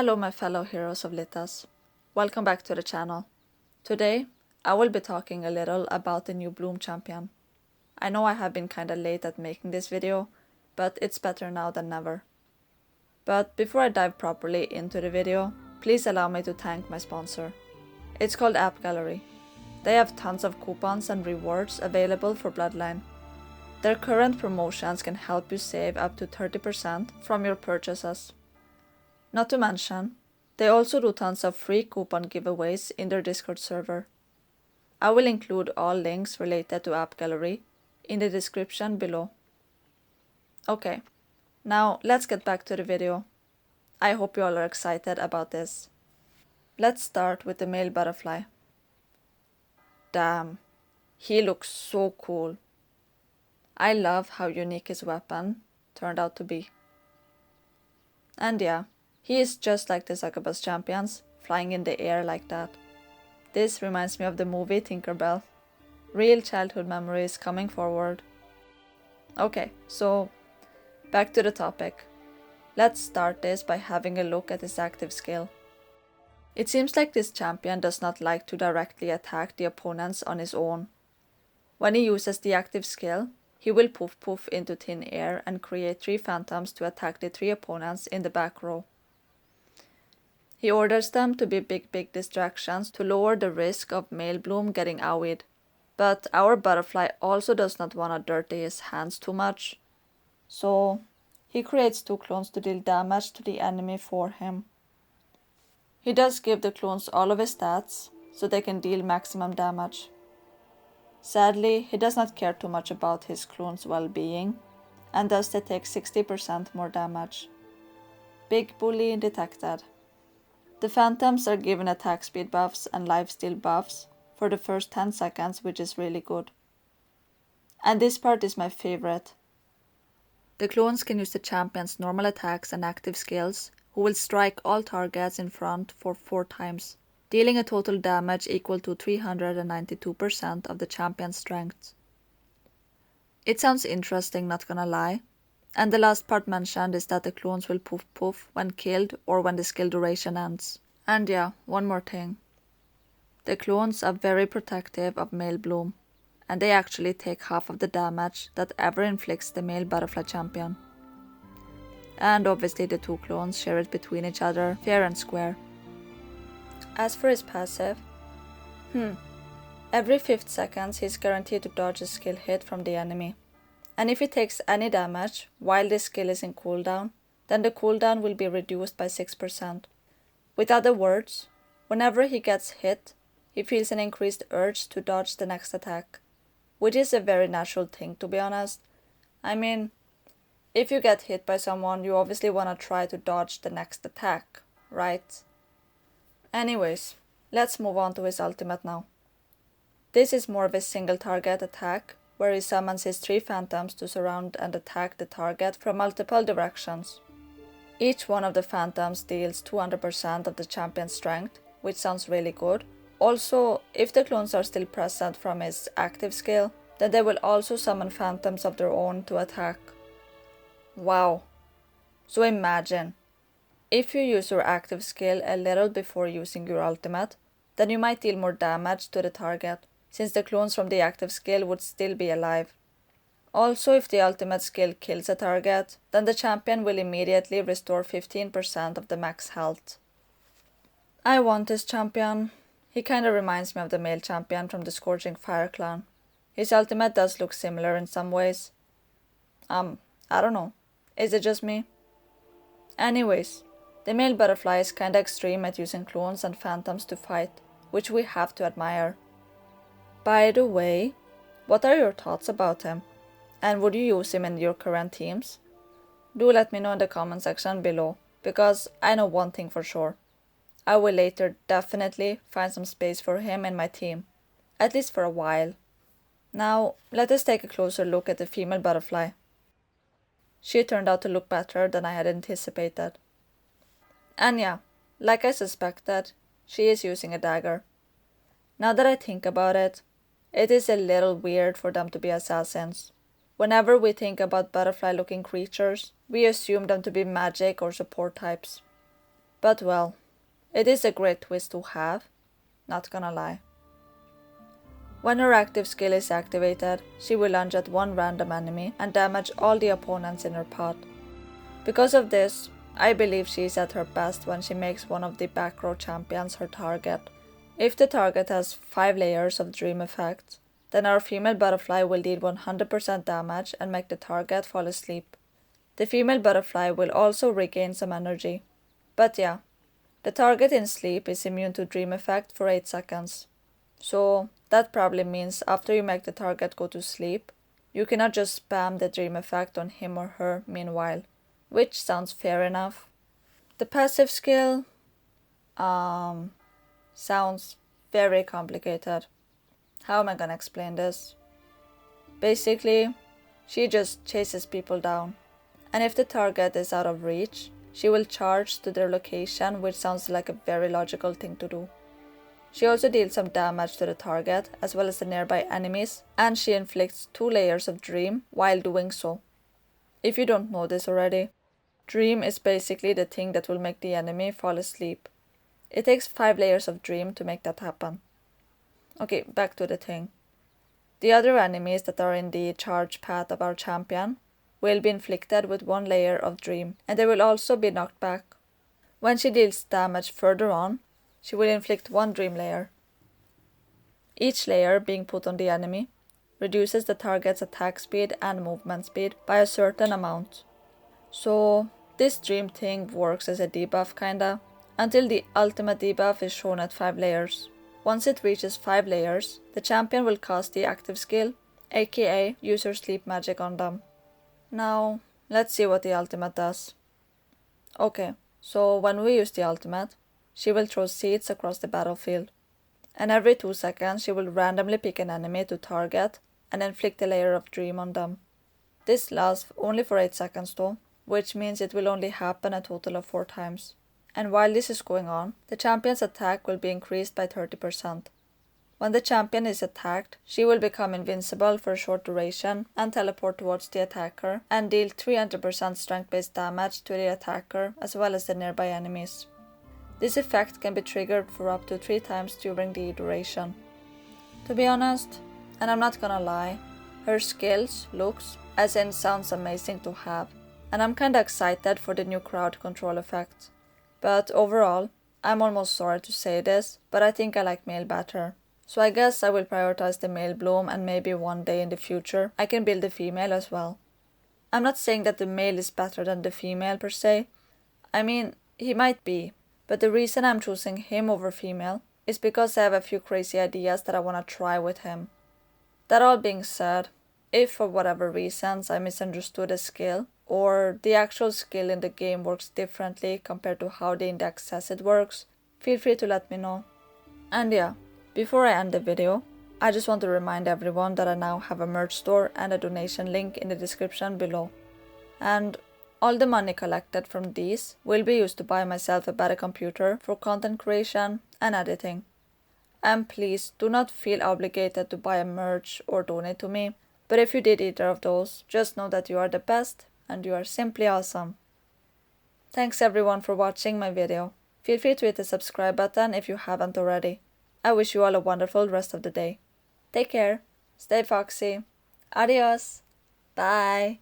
Hello my fellow heroes of Lithas. Welcome back to the channel. Today, I will be talking a little about the new Bloom champion. I know I have been kinda late at making this video, but it's better now than never. But before I dive properly into the video, please allow me to thank my sponsor. It's called App Gallery. They have tons of coupons and rewards available for Bloodline. Their current promotions can help you save up to 30% from your purchases. Not to mention, they also do tons of free coupon giveaways in their Discord server. I will include all links related to App Gallery in the description below. Okay, now let's get back to the video. I hope you all are excited about this. Let's start with the male butterfly. Damn, he looks so cool. I love how unique his weapon turned out to be. And yeah, he is just like the succubus champions, flying in the air like that. This reminds me of the movie Tinkerbell. Real childhood memories coming forward. Okay, so back to the topic. Let's start this by having a look at his active skill. It seems like this champion does not like to directly attack the opponents on his own. When he uses the active skill, he will poof poof into thin air and create 3 phantoms to attack the 3 opponents in the back row. He orders them to be big distractions to lower the risk of male Bloom getting owied. But our butterfly also does not want to dirty his hands too much. So he creates 2 clones to deal damage to the enemy for him. He does give the clones all of his stats, so they can deal maximum damage. Sadly, he does not care too much about his clones' well-being, and thus they take 60% more damage. Big bully detected. The phantoms are given attack speed buffs and lifesteal buffs for the first 10 seconds, which is really good. And this part is my favorite. The clones can use the champion's normal attacks and active skills, who will strike all targets in front for 4 times, dealing a total damage equal to 392% of the champion's strength. It sounds interesting, not gonna lie. And the last part mentioned is that the clones will poof poof when killed or when the skill duration ends. And yeah, one more thing. The clones are very protective of male Bloom, and they actually take half of the damage that ever inflicts the male butterfly champion. And obviously the 2 clones share it between each other, fair and square. As for his passive, every 5 seconds he's guaranteed to dodge a skill hit from the enemy. And if he takes any damage while this skill is in cooldown, then the cooldown will be reduced by 6%. With other words, whenever he gets hit, he feels an increased urge to dodge the next attack, which is a very natural thing, to be honest. I mean, if you get hit by someone, you obviously want to try to dodge the next attack, right? Anyways, let's move on to his ultimate now. This is more of a single target attack, where he summons his 3 phantoms to surround and attack the target from multiple directions. Each one of the phantoms deals 200% of the champion's strength, which sounds really good. Also, if the clones are still present from his active skill, then they will also summon phantoms of their own to attack. Wow. So imagine, if you use your active skill a little before using your ultimate, then you might deal more damage to the target, since the clones from the active skill would still be alive. Also, if the ultimate skill kills a target, then the champion will immediately restore 15% of the max health. I want this champion. He kinda reminds me of the male champion from the Scorching Fire clan. His ultimate does look similar in some ways. I don't know. Is it just me? Anyways, the male butterfly is kinda extreme at using clones and phantoms to fight, which we have to admire. By the way, what are your thoughts about him? And would you use him in your current teams? Do let me know in the comment section below, because I know one thing for sure. I will later definitely find some space for him in my team, at least for a while. Now, let us take a closer look at the female butterfly. She turned out to look better than I had anticipated. And yeah, like I suspected, she is using a dagger. Now that I think about it, it is a little weird for them to be assassins. Whenever we think about butterfly-looking creatures, we assume them to be magic or support types. But well, it is a great twist to have, not gonna lie. When her active skill is activated, she will lunge at one random enemy and damage all the opponents in her path. Because of this, I believe she is at her best when she makes one of the back row champions her target. If the target has 5 layers of dream effects, then our female butterfly will deal 100% damage and make the target fall asleep. The female butterfly will also regain some energy. But yeah, the target in sleep is immune to dream effect for 8 seconds. So that probably means after you make the target go to sleep, you cannot just spam the dream effect on him or her meanwhile, which sounds fair enough. The passive skill sounds very complicated. How am I gonna explain this? Basically, she just chases people down, and if the target is out of reach, she will charge to their location, which sounds like a very logical thing to do. She also deals some damage to the target as well as the nearby enemies, and she inflicts 2 layers of dream while doing so. If you don't know this already, dream is basically the thing that will make the enemy fall asleep. It takes 5 layers of dream to make that happen. Okay, back to the thing. The other enemies that are in the charge path of our champion will be inflicted with 1 layer of dream, and they will also be knocked back. When she deals damage further on, she will inflict 1 dream layer. Each layer being put on the enemy reduces the target's attack speed and movement speed by a certain amount. So this dream thing works as a debuff kinda, until the ultimate debuff is shown at 5 layers. Once it reaches 5 layers, the champion will cast the active skill, aka use her sleep magic on them. Now, let's see what the ultimate does. Okay, so when we use the ultimate, she will throw seeds across the battlefield, and every 2 seconds she will randomly pick an enemy to target and inflict a layer of dream on them. This lasts only for 8 seconds though, which means it will only happen a total of 4 times. And while this is going on, the champion's attack will be increased by 30%. When the champion is attacked, she will become invincible for a short duration and teleport towards the attacker and deal 300% strength-based damage to the attacker as well as the nearby enemies. This effect can be triggered for up to 3 times during the duration. To be honest, and I'm not gonna lie, her skills, looks, as in sounds amazing to have, and I'm kinda excited for the new crowd control effect. But overall, I'm almost sorry to say this, but I think I like male better. So I guess I will prioritize the male bloom, and maybe one day in the future I can build the female as well. I'm not saying that the male is better than the female per se. I mean, he might be, but the reason I'm choosing him over female is because I have a few crazy ideas that I want to try with him. That all being said, if for whatever reasons I misunderstood a skill, or the actual skill in the game works differently compared to how the index says it works, feel free to let me know. And yeah, before I end the video, I just want to remind everyone that I now have a merch store and a donation link in the description below. And all the money collected from these will be used to buy myself a better computer for content creation and editing. And please do not feel obligated to buy a merch or donate to me, but if you did either of those, just know that you are the best and you are simply awesome. Thanks everyone for watching my video. Feel free to hit the subscribe button if you haven't already. I wish you all a wonderful rest of the day. Take care, stay foxy, adios, bye.